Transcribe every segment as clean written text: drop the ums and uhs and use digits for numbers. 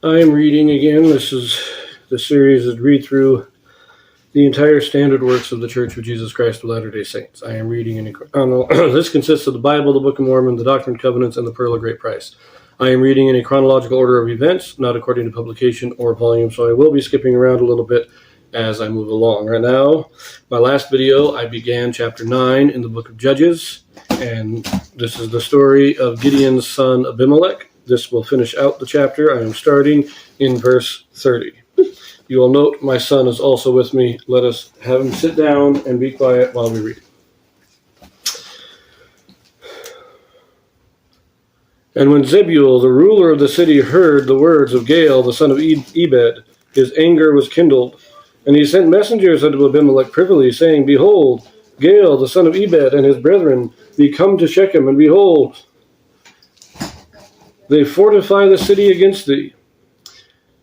I am reading again. The series is read through the entire standard works of the Church of Jesus Christ of Latter-day Saints. I am reading this consists of the Bible, the Book of Mormon, the Doctrine and Covenants, and the Pearl of Great Price. I am reading in a chronological order of events, not according to publication or volume, so I will be skipping around a little bit as I move along. Right now, my last video, I began chapter 9 in the book of Judges, and this is the story of Gideon's son Abimelech. This will finish out the chapter. I am starting in verse 30. You will note my son is also with me. Let us have him sit down and be quiet while we read. And when Zebul, the ruler of the city, heard the words of Gaal, the son of Ebed, his anger was kindled. And he sent messengers unto Abimelech privily, saying, Behold, Gaal, the son of Ebed, and his brethren, be come to Shechem, and behold, they fortify the city against thee.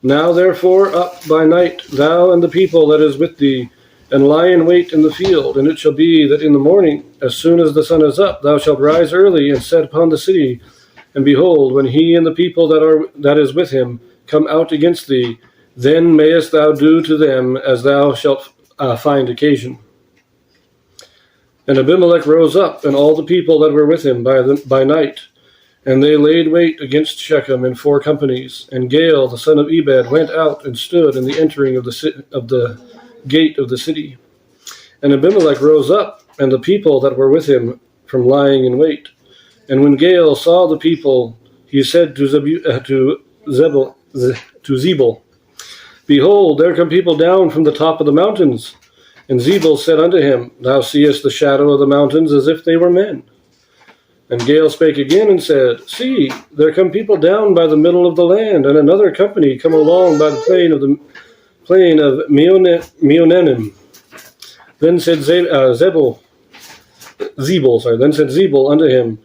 Now therefore up by night, thou and the people that is with thee, and lie in wait in the field. And it shall be that in the morning, as soon as the sun is up, thou shalt rise early and set upon the city. And behold, when he and the people that is with him come out against thee, then mayest thou do to them as thou shalt find occasion. And Abimelech rose up, and all the people that were with him by night, and they laid wait against Shechem in 4 companies. And Gaal, the son of Ebed, went out and stood in the entering of the gate of the city. And Abimelech rose up, and the people that were with him from lying in wait. And when Gaal saw the people, he said to Zebul, Behold, there come people down from the top of the mountains. And Zebul said unto him, Thou seest the shadow of the mountains as if they were men. And Gaal spake again and said, See, there come people down by the middle of the land, and another company come along by the plain of Meonenim. Then said Zebul unto him,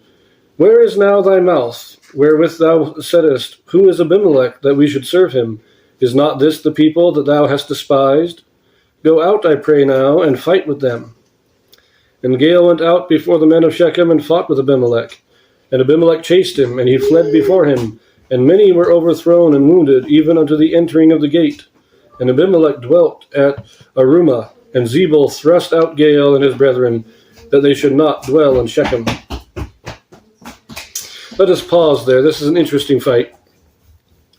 Where is now thy mouth, wherewith thou saidst, Who is Abimelech, that we should serve him? Is not this the people that thou hast despised? Go out, I pray now, and fight with them. And Gaal went out before the men of Shechem and fought with Abimelech. And Abimelech chased him, and he fled before him. And many were overthrown and wounded, even unto the entering of the gate. And Abimelech dwelt at Arumah, and Zebul thrust out Gaal and his brethren, that they should not dwell in Shechem. Let us pause there. This is an interesting fight.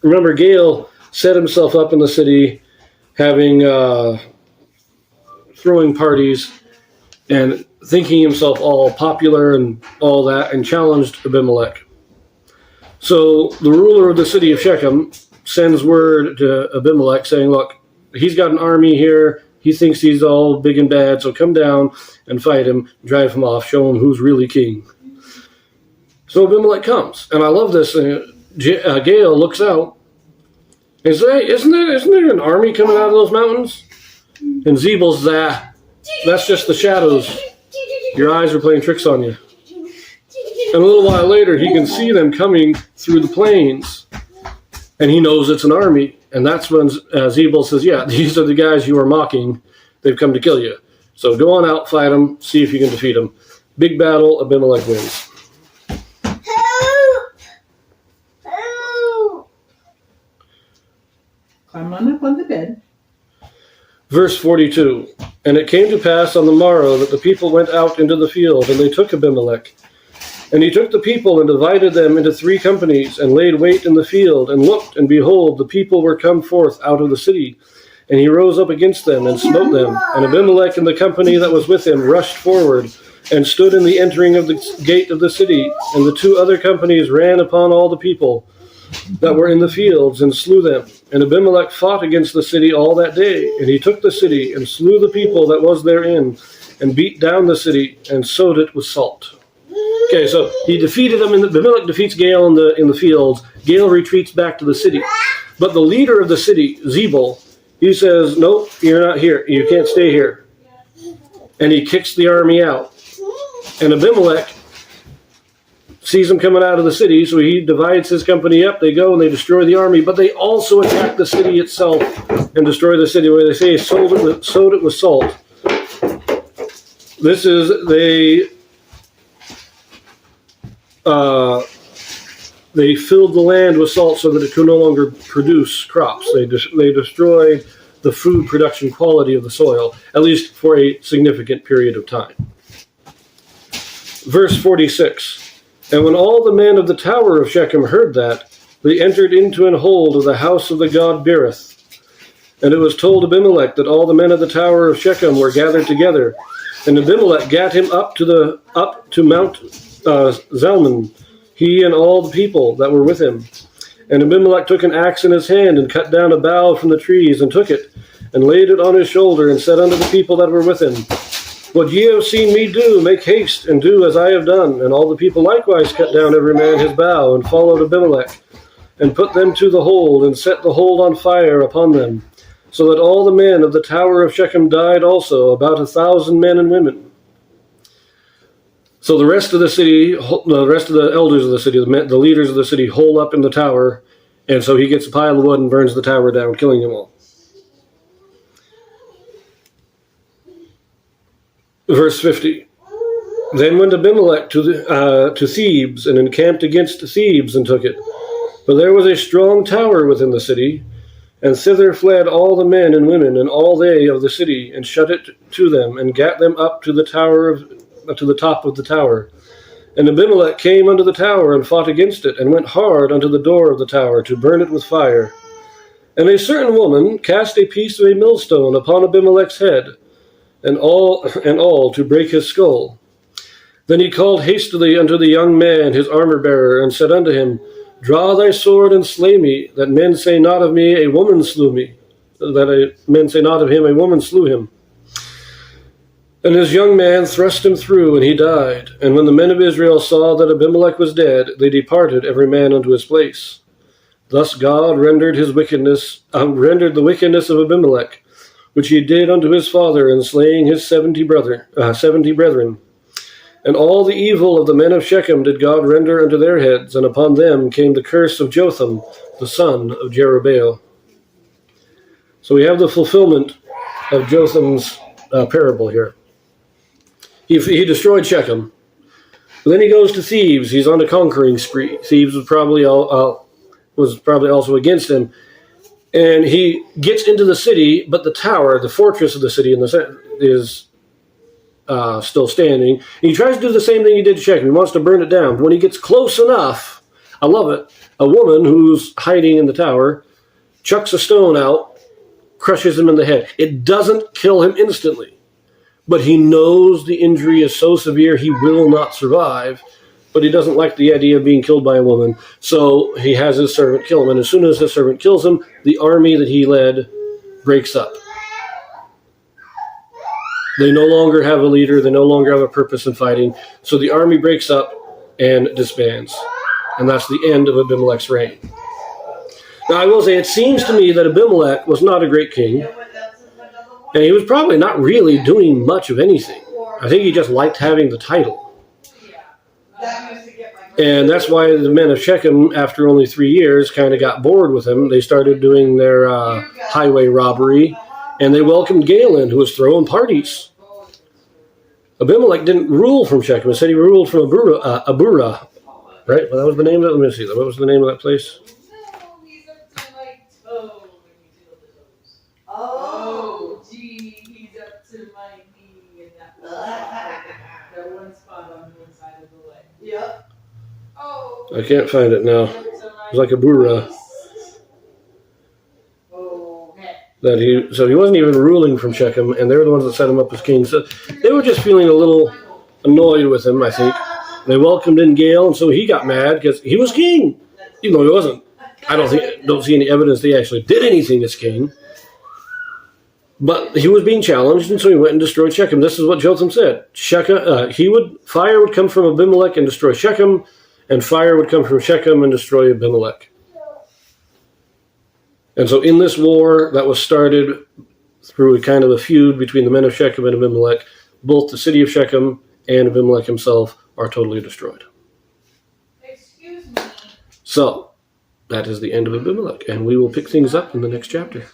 Remember, Gaal set himself up in the city, having throwing parties, and thinking himself all popular and all that, and challenged Abimelech. So the ruler of the city of Shechem sends word to Abimelech saying, Look, he's got an army here. He thinks he's all big and bad, so come down and fight him, drive him off, show him who's really king. So Abimelech comes, and I love this. Gaal looks out and says, Hey, isn't there an army coming out of those mountains? And Zebul's that's just the shadows. Your eyes are playing tricks on you. And a little while later, he can see them coming through the plains. And he knows it's an army. And that's when Zebul says, Yeah, these are the guys you are mocking. They've come to kill you. So go on out, fight them, see if you can defeat them. Big battle, Abimelech wins. Climb on up on the bed. Verse 42, And it came to pass on the morrow that the people went out into the field, and they took Abimelech. And he took the people and divided them into 3 companies, and laid wait in the field, and looked, and behold, the people were come forth out of the city. And he rose up against them, and smote them. And Abimelech and the company that was with him rushed forward, and stood in the entering of the gate of the city. And the 2 other companies ran upon all the people that were in the fields, and slew them. And Abimelech fought against the city all that day. And he took the city, and slew the people that was therein, and beat down the city, and sowed it with salt. Okay, so he defeated them. Abimelech defeats Gaal in the fields. Gaal retreats back to the city. But the leader of the city, Zebul, he says, Nope, you're not here. You can't stay here. And he kicks the army out. And Abimelech sees them coming out of the city, so he divides his company up. They go and they destroy the army, but they also attack the city itself and destroy the city, where they say sowed it with salt. This is they filled the land with salt so that it could no longer produce crops. They destroyed the food production quality of the soil, at least for a significant period of time. Verse 46, and when all the men of the tower of Shechem heard that, they entered into an hold of the house of the god Berith. And it was told Abimelech that all the men of the tower of Shechem were gathered together. And Abimelech gat him up to Mount Zalmon, he and all the people that were with him. And Abimelech took an axe in his hand, and cut down a bough from the trees, and took it, and laid it on his shoulder, and said unto the people that were with him, what ye have seen me do, make haste, and do as I have done. And all the people likewise cut down every man his bough, and followed Abimelech, and put them to the hold, and set the hold on fire upon them, so that all the men of the tower of Shechem died also, about 1,000 men and women. So the rest of the city, the rest of the elders of the city, the leaders of the city, hole up in the tower, and so he gets a pile of wood and burns the tower down, killing them all. Verse 50. Then went Abimelech to Thebez, and encamped against Thebez, and took it. For there was a strong tower within the city, and thither fled all the men and women, and all they of the city, and shut it to them, and gat them up to the top of the tower. And Abimelech came unto the tower, and fought against it, and went hard unto the door of the tower, to burn it with fire. And a certain woman cast a piece of a millstone upon Abimelech's head, and all to break his skull. Then he called hastily unto the young man, his armor-bearer, and said unto him, draw thy sword and slay me, that men say not of me, a woman slew me. Men say not of him, a woman slew him. And his young man thrust him through, and he died. And when the men of Israel saw that Abimelech was dead, they departed every man unto his place. Thus God rendered the wickedness of Abimelech, which he did unto his father, in slaying his 70 brethren. And all the evil of the men of Shechem did God render unto their heads, and upon them came the curse of Jotham, the son of Jerubbaal. So we have the fulfillment of Jotham's parable here. He destroyed Shechem. But then he goes to Thebez. He's on a conquering spree. Thebez was probably also against him. And he gets into the city, but the tower, the fortress of the city, is still standing. And he tries to do the same thing he did to Shechem. He wants to burn it down. But when he gets close enough, I love it, a woman who's hiding in the tower chucks a stone out, crushes him in the head. It doesn't kill him instantly, but he knows the injury is so severe he will not survive, but he doesn't like the idea of being killed by a woman, so he has his servant kill him. And as soon as his servant kills him, the army that he led breaks up. They no longer have a leader. They no longer have a purpose in fighting. So the army breaks up and disbands. And that's the end of Abimelech's reign. Now, I will say, it seems to me that Abimelech was not a great king. And he was probably not really doing much of anything. I think he just liked having the title. And that's why the men of Shechem, after only 3 years, kind of got bored with him. They started doing their highway robbery. And they welcomed Galen, who was throwing parties. Abimelech didn't rule from Shechem. Instead, he ruled from Aburah. Right? Well, that was the name of it. Let me see. What was the name of that place? Oh, gee, he's up to my knee in that one spot on one side of the leg. Yep. Oh. I can't find it now. It was like Aburah. So he wasn't even ruling from Shechem, and they were the ones that set him up as king. So they were just feeling a little annoyed with him, I think. They welcomed in Gale, and so he got mad because he was king, even though he wasn't. I don't see any evidence that he actually did anything as king. But he was being challenged, and so he went and destroyed Shechem. This is what Jotham said: fire would come from Abimelech and destroy Shechem, and fire would come from Shechem and destroy Abimelech. And so in this war that was started through a kind of a feud between the men of Shechem and Abimelech, both the city of Shechem and Abimelech himself are totally destroyed. Excuse me. So that is the end of Abimelech, and we will pick things up in the next chapter.